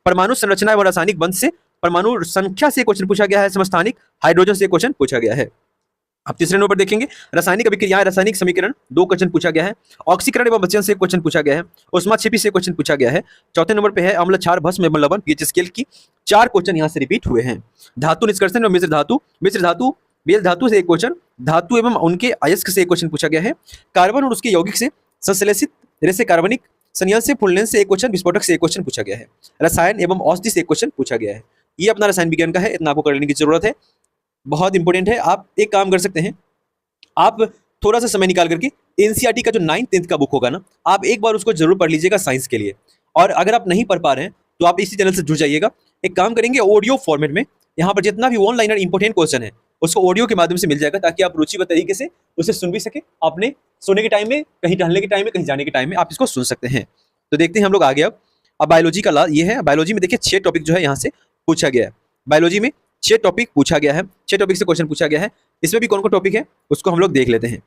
परमाणु संरचना एवं रासायनिक बंध से, परमाणु संख्या से क्वेश्चन पूछा गया है। समस्थानिक हाइड्रोजन से क्वेश्चन पूछा गया है। अब तीसरे नंबर पर देखेंगे रासायनिक अभिक्रियाएं, रासायनिक समीकरण 2 क्वेश्चन पूछा गया है। ऑक्सीकरण एवं विचलन से क्वेश्चन पूछा गया है। उष्मा छिपी से क्वेश्चन पूछा गया है। चौथे नंबर पे है अम्ल, क्षार, भस्म एवं लवण, पीएच स्केल की 4 क्वेश्चन यहाँ से रिपीट हुए हैं। धातु निष्कर्षण एवं मिश्र धातु, बेल धातु से 1 क्वेश्चन, धातु एवं उनके अयस्क से 1 क्वेश्चन पूछा गया है। कार्बन और उसके यौगिक से, संश्लेषित रेसे कार्बनिक संयोजन से, फुलनेंस से 1 क्वेश्चन, विस्फोटक से 1 क्वेश्चन पूछा गया है। रसायन एवं औषधि से 1 क्वेश्चन पूछा गया है। ये अपना रसायन विज्ञान का है, इतना आपको करने की जरूरत है, बहुत इंपॉर्टेंट है। आप एक काम कर सकते हैं, आप थोड़ा सा समय निकाल करके एनसीईआरटी का जो 9th 10th का बुक होगा ना, आप एक बार उसको जरूर पढ़ लीजिएगा साइंस के लिए। और अगर आप नहीं पढ़ पा रहे हैं तो आप इसी चैनल से जुड़ जाइएगा। एक काम करेंगे ऑडियो फॉर्मेट में, यहाँ पर जितना भी वन लाइनर इंपॉर्टेंट क्वेश्चन है उसको ऑडियो के माध्यम से मिल जाएगा, ताकि आप रुचिकर तरीके से उसे सुन भी सके। अपने सोने के टाइम में, कहीं टहलने के टाइम में, कहीं जाने के टाइम में आप इसको सुन सकते हैं। तो देखते हैं हम लोग आगे। अब बायोलॉजी का ये है। बायोलॉजी में देखिए 6 टॉपिक जो है यहाँ से पूछा गया है। बायोलॉजी में 6 टॉपिक पूछा गया है, 6 टॉपिक से क्वेश्चन पूछा गया है। इसमें भी कौन कौन टॉपिक है उसको हम लोग देख लेते हैं।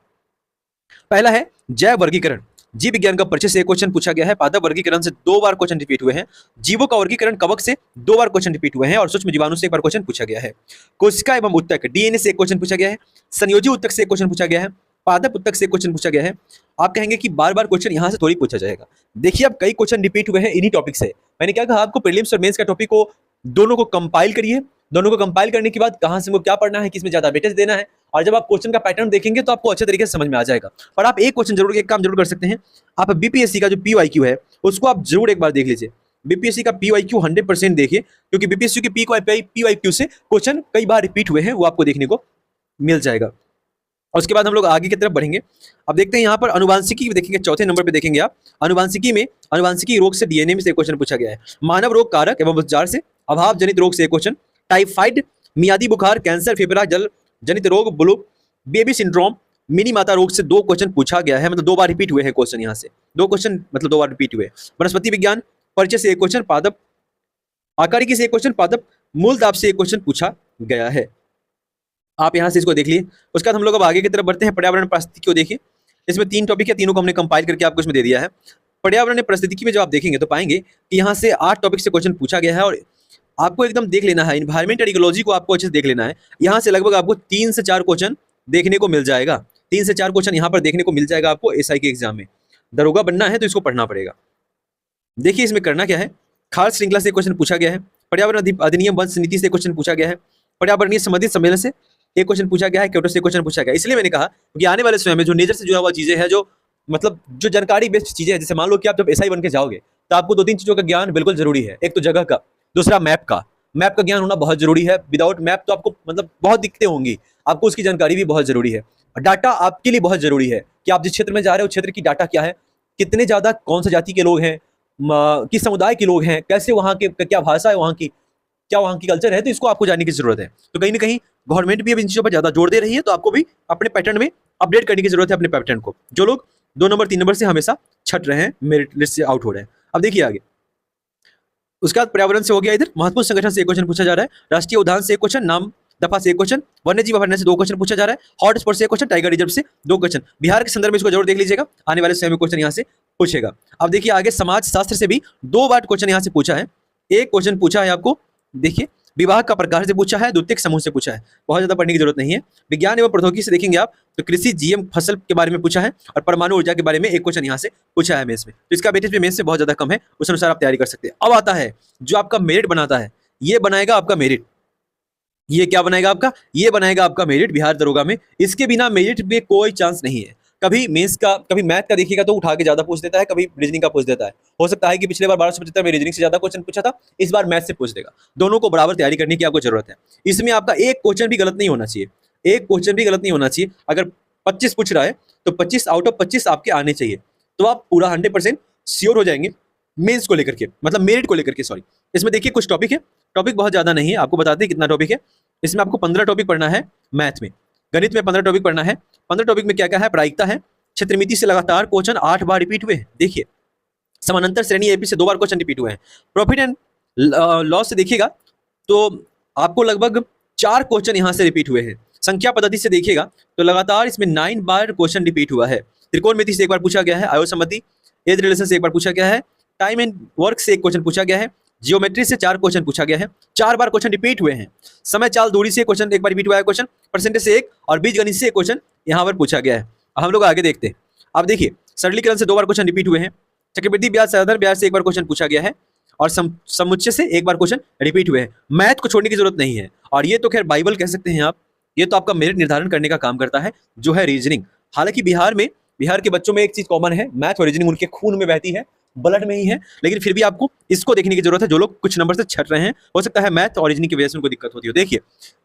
पहला है जैव वर्गीकरण। जीव विज्ञान का परिचय से एक क्वेश्चन पूछा गया है। पादप वर्गीकरण से 2 बार क्वेश्चन रिपीट हुए हैं। जीवों का वर्गीकरण कवक से 2 बार क्वेश्चन रिपीट हुए हैं और सूक्ष्म जीवाणु से 1 बार क्वेश्चन पूछा गया है। कोशिका एवं उत्तक डीएनए से एक क्वेश्चन पूछा गया है। संयोजी उत्तक से एक क्वेश्चन पूछा गया है। पादप उत्तक से एक क्वेश्चन पूछा गया है। आप कहेंगे कि बार-बार क्वेश्चन यहां से थोड़ी पूछा जाएगा। देखिए अब कई क्वेश्चन रिपीट हुए हैं इन्हीं टॉपिक से। मैंने क्या कहा आपको प्रीलिम्स और मेंस का टॉपिक को दोनों को कंपाइल करिए। दोनों को कंपाइल करने के बाद कहां से हमको क्या पढ़ना है, किसमें ज्यादा वेटेज देना है, और जब आप क्वेश्चन का पैटर्न देखेंगे तो आपको अच्छे तरीके से समझ में आ जाएगा। पर आप एक क्वेश्चन जरूर, एक काम जरूर कर सकते हैं, आप बीपीएससी का जो पीवाईक्यू है उसको आप जरूर एक बार देख लीजिए। बीपीएससी का पीवाईक्यू 100% देखिए, क्योंकि बीपीएससी के पीवाईक्यू से क्वेश्चन कई बार रिपीट हुए हैं, वो आपको देखने को मिल जाएगा। और उसके बाद हम लोग आगे की तरफ बढ़ेंगे। अब देखते हैं यहाँ पर अनुवांशिकी देखेंगे, चौथे नंबर पे देखेंगे आप। अनुवांशिकी में अनुवांशिकी रोग से डीएनए में से क्वेश्चन पूछा गया है। मानव रोग कारक एवं उपचार से अभाव जनित रोग से क्वेश्चन। टाइफाइड, मियादी बुखार, कैंसर, फेफड़ा जल जनित रोग, ब्लू बेबी सिंड्रोम, मिनी माता रोग से 2 क्वेश्चन पूछा गया है। मतलब 2 बार रिपीट हुए हैं क्वेश्चन, यहाँ से 2 क्वेश्चन मतलब 2 बार रिपीट हुए। वनस्पति विज्ञान परिचय से एक क्वेश्चन, पादप आकारिकी से एक क्वेश्चन, पादप मूलदाब से एक क्वेश्चन पूछा गया है। आप यहाँ से इसको देख लिए। उसके बाद हम लोग अब आगे की तरफ बढ़ते हैं। पर्यावरण पारिस्थितिकी को देखिए, इसमें 3 टॉपिक है, तीनों को हमने कंपाइल करके आपको इसमें दे दिया है। पर्यावरण पारिस्थितिकी में जब आप देखेंगे तो पाएंगे कि यहाँ से 8 टॉपिक से क्वेश्चन पूछा गया है और आपको एकदम देख लेना है। इन्वायरमेंट एंड इकोलॉजी को आपको अच्छे से देख लेना है। यहाँ से लगभग आपको 3 से 4 क्वेश्चन देखने को मिल जाएगा। 3 से 4 क्वेश्चन यहाँ पर देखने को मिल जाएगा आपको एसआई के एग्जाम में। दरोगा बनना है तो इसको पढ़ना पड़ेगा। देखिए इसमें करना क्या है, खाद्य श्रृंखला से क्वेश्चन पूछा गया है। पर्यावरण अधिनियम वंश नीति से क्वेश्चन पूछा गया है। पर्यावरणीय संबंधित सम्मेलन से एक क्वेश्चन पूछा गया है। क्योटो से क्वेश्चन पूछा गया। इसलिए मैंने कहा कि आने वाले समय में जो नेचर से जुड़ा हुआ चीजें हैं, जो मतलब जो जानकारी बेस्ड चीजें हैं, जैसे मान लो कि आप जब एसआई बन के जाओगे तो आपको 2-3 चीजों का ज्ञान बिल्कुल जरूरी है। एक तो जगह का, दूसरा मैप का। मैप का ज्ञान होना बहुत जरूरी है। विदाउट मैप तो आपको मतलब बहुत दिक्कतें होंगी, आपको उसकी जानकारी भी बहुत जरूरी है। डाटा आपके लिए बहुत जरूरी है कि आप जिस क्षेत्र में जा रहे हो, क्षेत्र की डाटा क्या है, कितने ज्यादा कौन सा जाति के लोग हैं, किस समुदाय के लोग हैं, कैसे वहाँ के, क्या भाषा है वहाँ की, क्या वहाँ की कल्चर है, तो इसको आपको जानने की जरूरत है। तो कहीं ना कहीं गवर्नमेंट भी अब इन चीजों पर ज्यादा जोर दे रही है, तो आपको भी अपने पैटर्न में अपडेट करने की जरूरत है अपने पैटर्न को। जो लोग 2 नंबर 3 नंबर से हमेशा छट रहे हैं, मेरिट लिस्ट से आउट हो रहे हैं। अब देखिए आगे, उसके बाद पर्यावरण से हो गया। इधर महत्वपूर्ण संगठन से एक क्वेश्चन पूछा जा रहा है। राष्ट्रीय उद्यान से एक क्वेश्चन, नाम दफा से एक क्वेश्चन, वन्य जीव अभयारण्य से 2 क्वेश्चन पूछा जा रहा है। हॉट स्पॉट से एक क्वेश्चन, टाइगर रिजर्व से 2 क्वेश्चन। बिहार के संदर्भ में इसको जरूर देख लीजिएगा, आने वाले समय में क्वेश्चन यहाँ से पूछेगा। अब देखिए आगे, समाज शास्त्र से भी 2 बार क्वेश्चन यहाँ से पूछा है। एक क्वेश्चन पूछा है आपको, देखिए विवाह का प्रकार से पूछा है, द्वितीयक समूह से पूछा है। बहुत ज्यादा पढ़ने की जरूरत नहीं है। विज्ञान एवं प्रौद्योगिकी से देखेंगे आप तो कृषि, जीएम, फसल के बारे में पूछा है और परमाणु ऊर्जा के बारे में एक क्वेश्चन यहाँ से पूछा है मेंस में। तो इसका वेटेज भी मेंस से बहुत ज्यादा कम है, उस अनुसार आप तैयारी कर सकते हैं। अब आता है जो आपका मेरिट बनाता है, ये बनाएगा आपका मेरिट। ये क्या बनाएगा आपका, ये बनाएगा आपका मेरिट बिहार दरोगा में। इसके बिना मेरिट में कोई चांस नहीं है। कभी मेंस का, कभी मैथ का देखिएगा तो उठा के ज्यादा पूछ देता है, कभी रीजनिंग का पूछ देता है। हो सकता है कि पिछले बार 1275 में रीजनिंग से ज्यादा क्वेश्चन पूछा था, इस बार मैथ से पूछ देगा। दोनों को बराबर तैयारी करने की आपको जरूरत है। इसमें आपका एक क्वेश्चन भी गलत नहीं होना चाहिए, एक क्वेश्चन भी गलत नहीं होना चाहिए। अगर 25 पूछ रहा है तो 25 आउट ऑफ 25 आपके आने चाहिए, तो आप पूरा 100% श्योर हो जाएंगे मेंस को लेकर के, मतलब मेरिट को लेकर के। सॉरी, इसमें देखिए कुछ टॉपिक है, टॉपिक बहुत ज्यादा नहीं है, आपको बताते हैं कितना टॉपिक है। इसमें आपको 15 टॉपिक पढ़ना है मैथ में, गणित में 15 टॉपिक पढ़ना है। 15 टॉपिक में क्या क्या है, प्रायिकता है, क्षेत्रमिति से लगातार क्वेश्चन 8 बार रिपीट हुए हैं। देखिए समानांतर श्रेणी एपी से 2 बार क्वेश्चन रिपीट हुए हैं। प्रॉफिट एंड लॉस से देखिएगा तो आपको लगभग 4 क्वेश्चन यहाँ से रिपीट हुए हैं। संख्या पद्धति से देखिएगा तो लगातार इसमें 9 बार क्वेश्चन रिपीट हुआ है। त्रिकोणमिति से 1 बार पूछा गया है। आयो संबंधी, एज रिलेशन से 1 बार पूछा गया है। टाइम एंड वर्क से 1 क्वेश्चन पूछा गया है। जियोमेट्री से 4 क्वेश्चन पूछा गया है, 4 बार क्वेश्चन रिपीट हुए हैं। समय चाल दूरी से क्वेश्चन 1 बार रिपीट हुआ है क्वेश्चन। परसेंटेज से 1 और बीजगणित से 1 क्वेश्चन यहाँ पर पूछा गया है। हम लोग आगे देखते हैं। अब देखिए सरलीकरण से 2 बार क्वेश्चन रिपीट हुए हैं। चक्रवृद्धि ब्याज, साधारण ब्याज से 1 बार क्वेश्चन पूछा गया है और समुच्चय से 1 बार क्वेश्चन रिपीट हुए हैं। मैथ को छोड़ने की जरूरत नहीं है, और ये तो खैर बाइबल कह सकते हैं आप। ये तो आपका मेरिट निर्धारण करने का काम करता है, जो है रीजनिंग। हालांकि बिहार के बच्चों में एक चीज कॉमन है, मैथ और रीजनिंग उनके खून में बहती है, ब्लड में ही है, लेकिन फिर भी आपको इसको देखने की जरूरत है। जो लोग कुछ नंबर से छट रहे हैं, हो सकता है मैथ और रीजनिंग की वजह से उनको दिक्कत होती हो। देखिए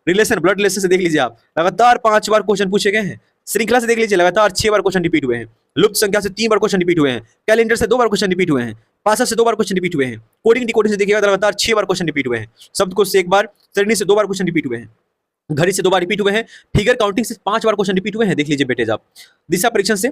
रिलेशन, ब्लड रिलेशन से देख लीजिए आप, लगातार 5 बार क्वेश्चन पूछे गए हैं। श्रृंखला से देख लीजिए, लगातार 6 बार क्वेश्चन रिपीट हुए हैं। लुप्त संख्या से 3 बार क्वेश्चन रिपीट हुए हैं। कैलेंडर से 2 बार क्वेश्चन रिपीट हुए हैं। पासा से 2 बार क्वेश्चन रिपीट हुए हैं। कोडिंग डिकोडिंग से देखिएगा लगातार 6 बार क्वेश्चन रिपीट हुए हैं। शब्दकोश से 1 बार, श्रेणी से 2 बार क्वेश्चन रिपीट हुए हैं। घड़ी से 2 बार रिपीट हुए हैं। फिगर काउंटिंग से 5 बार क्वेश्चन रिपीट हुए हैं, देख लीजिए बेटे आप। दिशा परीक्षण से,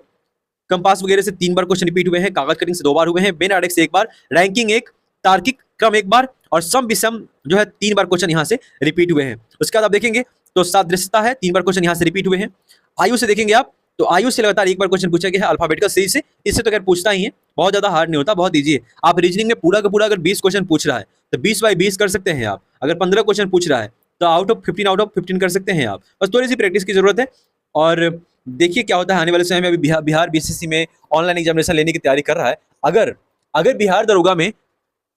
कंपास वगैरह से 3 बार क्वेश्चन रिपीट हुए हैं। कागज कटिंग से 2 बार हुए हैं। बेन आरेख से 1 बार, रैंकिंग 1, तार्किक क्रम 1 बार और सम विषम जो है 3 बार क्वेश्चन यहाँ से रिपीट हुए हैं। उसके बाद आप देखेंगे तो सादृश्यता है, 3 बार क्वेश्चन यहाँ से रिपीट हुए हैं। आयु से देखेंगे आप तो आयुष से लगातार एक बार क्वेश्चन पूछा गया है अल्फाबेटिकल सीरीज से, इससे तो खैर पूछता ही है, बहुत ज्यादा हार्ड नहीं होता, बहुत इजी है। आप रीजनिंग में पूरा का पूरा अगर 20 क्वेश्चन पूछ रहा है तो 20/20 कर सकते हैं आप। अगर 15 क्वेश्चन पूछ रहा है तो आउट ऑफ 15 कर सकते हैं आप। बस थोड़ी सी प्रैक्टिस की जरूरत है। और देखिए क्या होता है आने वाले समय में। अभी बिहार बीसीसी में ऑनलाइन एग्जामिनेशन लेने की तैयारी कर रहा है। अगर अगर बिहार दरोगा में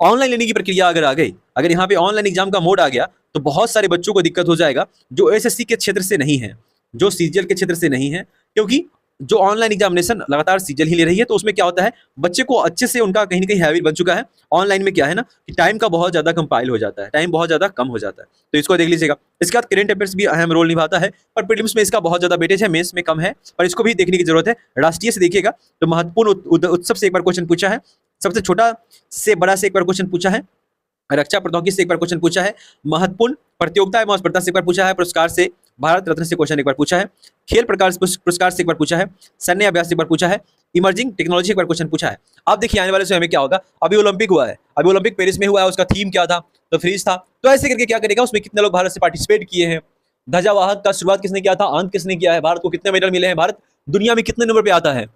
ऑनलाइन लेने की प्रक्रिया अगर आ गई, अगर यहाँ पे ऑनलाइन एग्जाम का मोड आ गया, तो बहुत सारे बच्चों को दिक्कत हो जाएगा जो एसएससी के क्षेत्र से नहीं है, जो सीजीएल के क्षेत्र से नहीं है। क्योंकि जो ऑनलाइन एग्जामिनेशन लगातार सीजीएल ही ले रही है, तो उसमें क्या होता है, बच्चे को अच्छे से उनका कहीं ना कहीं हैबिट बन चुका है। ऑनलाइन में क्या है ना कि टाइम का बहुत ज्यादा कंपाइल हो जाता है, टाइम बहुत ज्यादा कम हो जाता है, तो इसको देख लीजिएगा। इसके बाद करंट अफेयर्स भी अहम रोल निभाता है, पर प्रीलिम्स में इसका बहुत ज्यादा वेटेज है, मेंस में कम है, पर इसको भी देखने की जरूरत है। राष्ट्रीय से देखिएगा तो महत्वपूर्ण उत्सव से एक बार क्वेश्चन पूछा है, सबसे छोटा से बड़ा से एक बार क्वेश्चन पूछा है, रक्षा प्रौद्योगिकी से एक बार क्वेश्चन पूछा है, महत्वपूर्ण प्रतियोगिता एवं स्पर्धा से एक बार पूछा है, पुरस्कार से भारत रत्न से क्वेश्चन एक बार पूछा है, खेल प्रकार पुरस्कार से एक बार पूछा है, सैन्य अभ्यास से एक बार पूछा है, इमर्जिंग टेक्नोलॉजी एक बार क्वेश्चन पूछा है। अब देखिए आने वाले समय में क्या होगा। अभी ओलंपिक हुआ है, अभी ओलंपिक पेरिस में हुआ है, उसका थीम क्या था, तो फ्रीज था। तो ऐसे करके क्या करेगा, उसमें कितने लोग भारत से पार्टिसिपेट किए हैं, ध्वजावाहक का शुरुआत किसने किया था, अंत किसने किया है, भारत को कितने मेडल मिले हैं, भारत दुनिया में कितने नंबर पे आता है,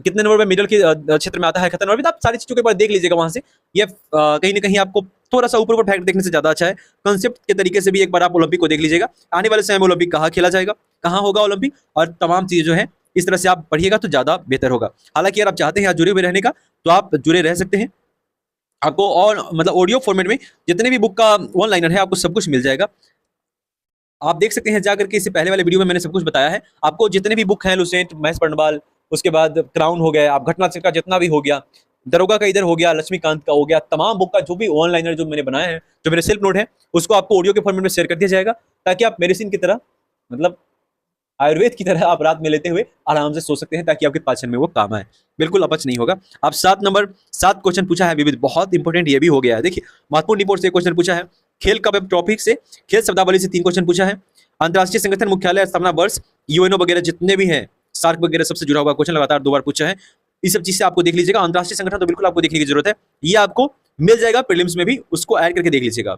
कितने नंबर पे मेडल के क्षेत्र में आता है, खतरनाक नंबर पे। आप सारी चीजों के बारे देख लीजिएगा वहां से। ये कहीं ना कहीं आपको थोड़ा सा ऊपर फैक्ट देखने से ज्यादा अच्छा है, कंसेप्ट के तरीके से भी एक बार आप ओलंपिक को देख लीजिएगा। आने वाले समय में ओलंपिक कहाँ खेला जाएगा, कहाँ होगा ओलंपिक, और तमाम चीजें जो है इस तरह से आप पढ़िएगा तो ज्यादा बेहतर होगा। हालांकि अगर आप चाहते हैं जुड़े हुए रहने का तो आप जुड़े रह सकते हैं। आपको और मतलब ऑडियो फॉर्मेट में जितने भी बुक का वन लाइनर है आपको सब कुछ मिल जाएगा। आप देख सकते हैं जाकर के, इससे पहले वाले वीडियो में मैंने सब कुछ बताया है। आपको जितने भी बुक हैं, लुसेंट, महेश पर्णवाल, उसके बाद क्राउन हो गया, आप घटना का जितना भी हो गया, दरोगा का इधर हो गया, लक्ष्मीकांत का हो गया, तमाम बुक का जो भी ऑनलाइनर जो मैंने बनाए हैं, जो मेरे सेल्फ नोट है, उसको आपको ऑडियो के फॉर्मेट में शेयर कर दिया जाएगा, ताकि आप मेडिसिन की तरह, मतलब आयुर्वेद की तरह आप रात में लेते हुए आराम से सो सकते हैं, ताकि आपके पाचन में वो काम आए, बिल्कुल अपच नहीं होगा। आप 7 क्वेश्चन पूछा है विविध, बहुत इंपॉर्टेंट ये भी हो गया है। देखिए महत्वपूर्ण रिपोर्ट से क्वेश्चन पूछा है, खेल का वेब टॉपिक से, खेल शब्दावली से 3 क्वेश्चन पूछा है, अंतर्राष्ट्रीय संगठन मुख्यालय स्थापना वर्ष, यूएनओ वगैरह जितने भी हैं, सार्क वगैरह सबसे जुड़ा हुआ क्वेश्चन लगातार 2 बार पूछा है। इस सब चीज से आपको देख लीजिएगा। अंतर्राष्ट्रीय संगठन तो बिल्कुल आपको देखने की जरूरत है, ये आपको मिल जाएगा प्रीलिम्स में भी, उसको ऐड करके देख लीजिएगा।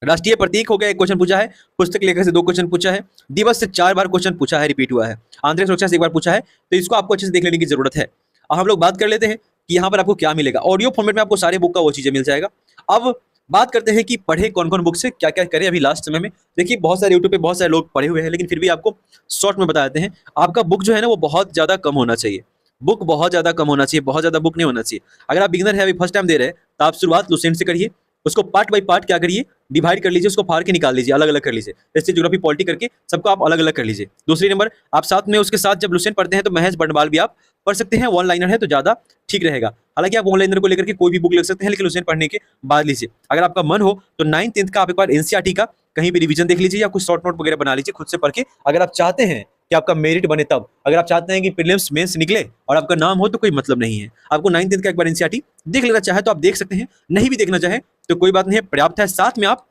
राष्ट्रीय प्रतीक हो गया, 1 क्वेश्चन पूछा है, पुस्तक लेखक से 2 क्वेश्चन पूछा है, दिवस से 4 बार क्वेश्चन पूछा है, रिपीट हुआ है, आंतरिक सुरक्षा से 1 बार पूछा है, तो इसको आपको अच्छे से देख लेने की जरूरत है। अब हम लोग बात कर लेते हैं कि यहाँ पर आपको क्या मिलेगा। ऑडियो फॉर्मेट में आपको सारे बुक का वो चीजें मिल जाएगा। अब बात करते हैं कि पढ़े कौन कौन बुक से, क्या क्या करें अभी लास्ट समय में। देखिए बहुत सारे यूट्यूब पे बहुत सारे लोग पढ़े हुए हैं, लेकिन फिर भी आपको शॉर्ट में बता देते हैं। आपका बुक जो है ना वो बहुत ज्यादा कम होना चाहिए, बुक बहुत ज्यादा कम होना चाहिए, बहुत ज्यादा बुक नहीं होना चाहिए। अगर आप बिगिनर है, अभी फर्स्ट टाइम दे रहे हैं, तो आप शुरुआत लुसेंट से करिए, उसको पार्ट बाय पार्ट क्या करिए, डिवाइड कर लीजिए, उसको फाड़ के निकाल लीजिए, अलग अलग कर लीजिए, हिस्ट्री ज्योग्राफी पॉलिटी करके सबको आप अलग अलग कर लीजिए। दूसरी नंबर, आप साथ में उसके साथ जब लुसेंट पढ़ते हैं तो महेश बंडवाल भी आप पढ़ सकते हैं, वन लाइनर है तो ज्यादा ठीक रहेगा। हालांकि आप वन लाइनर को लेकर के कोई भी बुक लिख सकते हैं, लेकिन लुसेंट पढ़ने के बाद लीजिए। अगर आपका मन हो तो 9th 10th का आप एक बार एनसीईआरटी का कहीं भी रिवीजन देख लीजिए, या कुछ शॉर्ट नोट वगैरह बना लीजिए खुद से पढ़ के। अगर आप चाहते हैं कि आपका मेरिट बने, तब अगर आप चाहते हैं कि प्रीलिम्स मेंस निकले और आपका नाम हो, तो कोई मतलब नहीं है। आपको 9th 10th का एक बार एनसीईआरटी देख लेना चाहे तो आप देख सकते हैं, नहीं भी देखना चाहे तो कोई बात नहीं है, पर्याप्त है। साथ में आप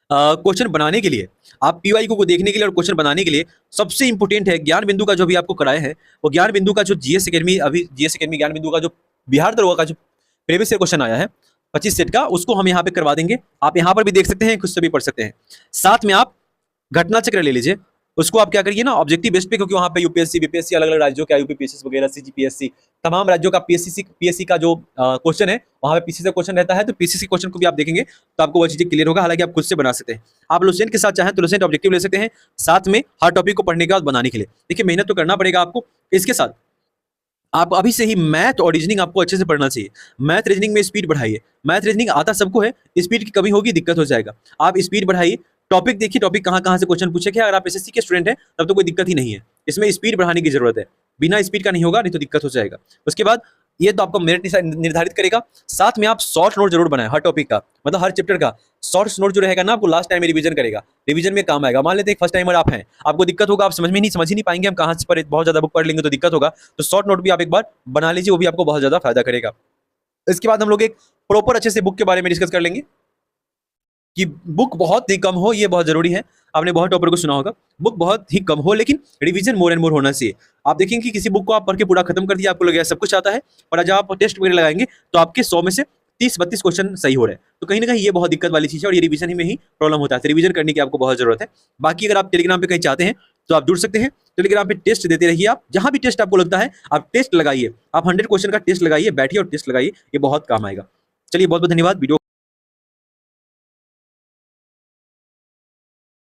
क्वेश्चन बनाने के लिए, आप पीवाई को देखने के लिए और क्वेश्चन बनाने के लिए सबसे इंपॉर्टेंट है ज्ञान बिंदु का जो भी आपको कराया है, वो ज्ञान बिंदु का जो जीएस एकेडमी, अभी जीएस एकेडमी ज्ञान बिंदु का जो बिहार दरोगा का जो प्रीवियस ईयर क्वेश्चन आया है 25 सेट का, उसको हम यहाँ पे करवा देंगे। आप यहाँ पर भी देख सकते हैं, खुद से भी पढ़ सकते हैं। साथ में आप घटना चक्र ले लीजिए, उसको आप क्या करिए ना ऑब्जेक्टिव बेस्ड पे, क्योंकि वहाँ पे यूपीएससी बीपीएससी अलग अलग राज्यों के यूपीपीएससी वगैरह सीजीपीएससी तमाम राज्यों का पीएससी का जो क्वेश्चन है वहाँ पे पीसी का क्वेश्चन रहता है, तो पीसीसी क्वेश्चन को भी आप देखेंगे तो आपको वो चीजें क्लियर होगा। हालांकि आप खुद से बना सकते हैं, आप लुसेंट के साथ चाहें तो लुसेंट ऑब्जेक्टिव ले सकते हैं, साथ में हर टॉपिक को पढ़ने के बाद बनाने के लिए। देखिए मेहनत तो करना पड़ेगा आपको, इसके साथ आप अभी से ही मैथ और रीजनिंग आपको अच्छे से पढ़ना चाहिए। मैथ रीजनिंग में स्पीड बढ़ाइए, मैथ रीजनिंग आता सबको है, स्पीड की कमी होगी दिक्कत हो जाएगा। आप स्पीड बढ़ाइए, टॉपिक देखिए, टॉपिक कहाँ कहाँ से क्वेश्चन पूछे क्या। अगर आप एसएससी के स्टूडेंट हैं तब तो कोई दिक्कत ही नहीं है, इसमें स्पीड बढ़ाने की जरूरत है, बिना स्पीड का नहीं होगा, नहीं तो दिक्कत हो जाएगा। उसके बाद ये तो आपका मेरिट निर्धारित करेगा। साथ में आप शॉर्ट नोट जरूर बनाएं हर टॉपिक का, मतलब हर चैप्टर का शॉर्ट नोट जो रहेगा ना, आपको लास्ट टाइम में रिवीजन करेगा, रिवीजन में काम आएगा। मान लेते हैं फर्स्ट टाइमर आप हैं, आपको दिक्कत होगा, आप समझ ही नहीं पाएंगे हम कहाँ से पर बहुत ज्यादा बुक पढ़ लेंगे तो दिक्कत होगा, तो शॉर्ट नोट भी आप एक बार बना लीजिए, वो भी आपको बहुत ज्यादा फायदा करेगा। इसके बाद हम लोग एक प्रॉपर अच्छे से बुक के बारे में डिस्कस कर लेंगे कि बुक बहुत ही कम हो, ये बहुत जरूरी है। आपने बहुत टॉपर को सुना होगा, बुक बहुत ही कम हो लेकिन रिवीजन मोर एंड मोर होना चाहिए। आप देखेंगे कि किसी बुक को आप पढ़ के पूरा खत्म कर दिया, आपको लग गया सब कुछ आता है, और जब आप टेस्ट वगैरह लगाएंगे तो आपके 100 में से 30-32 क्वेश्चन सही हो रहे हैं। तो कहीं ना कहीं ये बहुत दिक्कत वाली चीज़ है और ये रिवीजन ही में ही प्रॉब्लम होता है। तो रिवीजन करने की आपको बहुत जरूरत है। बाकी अगर आप टेलीग्राम पे कहीं चाहते हैं तो आप जुड़ सकते हैं। टेलीग्राम पे टेस्ट देते रहिए, आप जहां भी टेस्ट आपको लगता है आप टेस्ट लगाइए, आप 100 क्वेश्चन का टेस्ट लगाइए, बैठिए और टेस्ट लगाइए, ये बहुत काम आएगा। चलिए बहुत बहुत धन्यवाद वीडियो